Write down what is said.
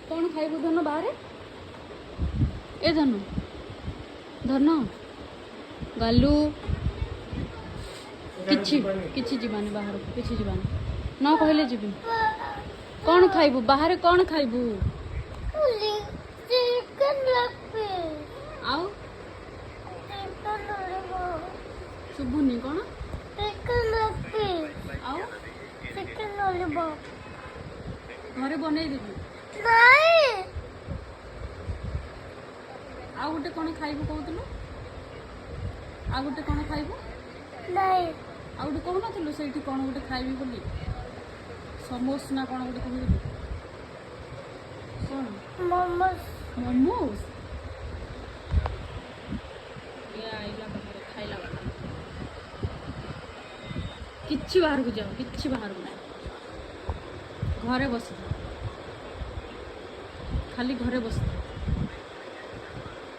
कौन खाइबू धन बाहर ए धन धन गलु किछि किछि जीवानी बाहर किछि जीवानी न कहले जीवी कौन खाइबू बाहर कौन खाइबू आउ शुभुनी कौन आउ घरे बनई देबी आ गोटे कौन खाइबू कहतलु आ गोटे कौन खाइबू आ गोटे कहू नथिलु सेठी कौन गोटे खाइबी बोली समोस ना कौन गोटे कहू कौन मोमोस ये आइला बाहर खाइला बाहर किछि बाहर को जाओ किछि बाहर को नहीं घरे बस खाली घरे बस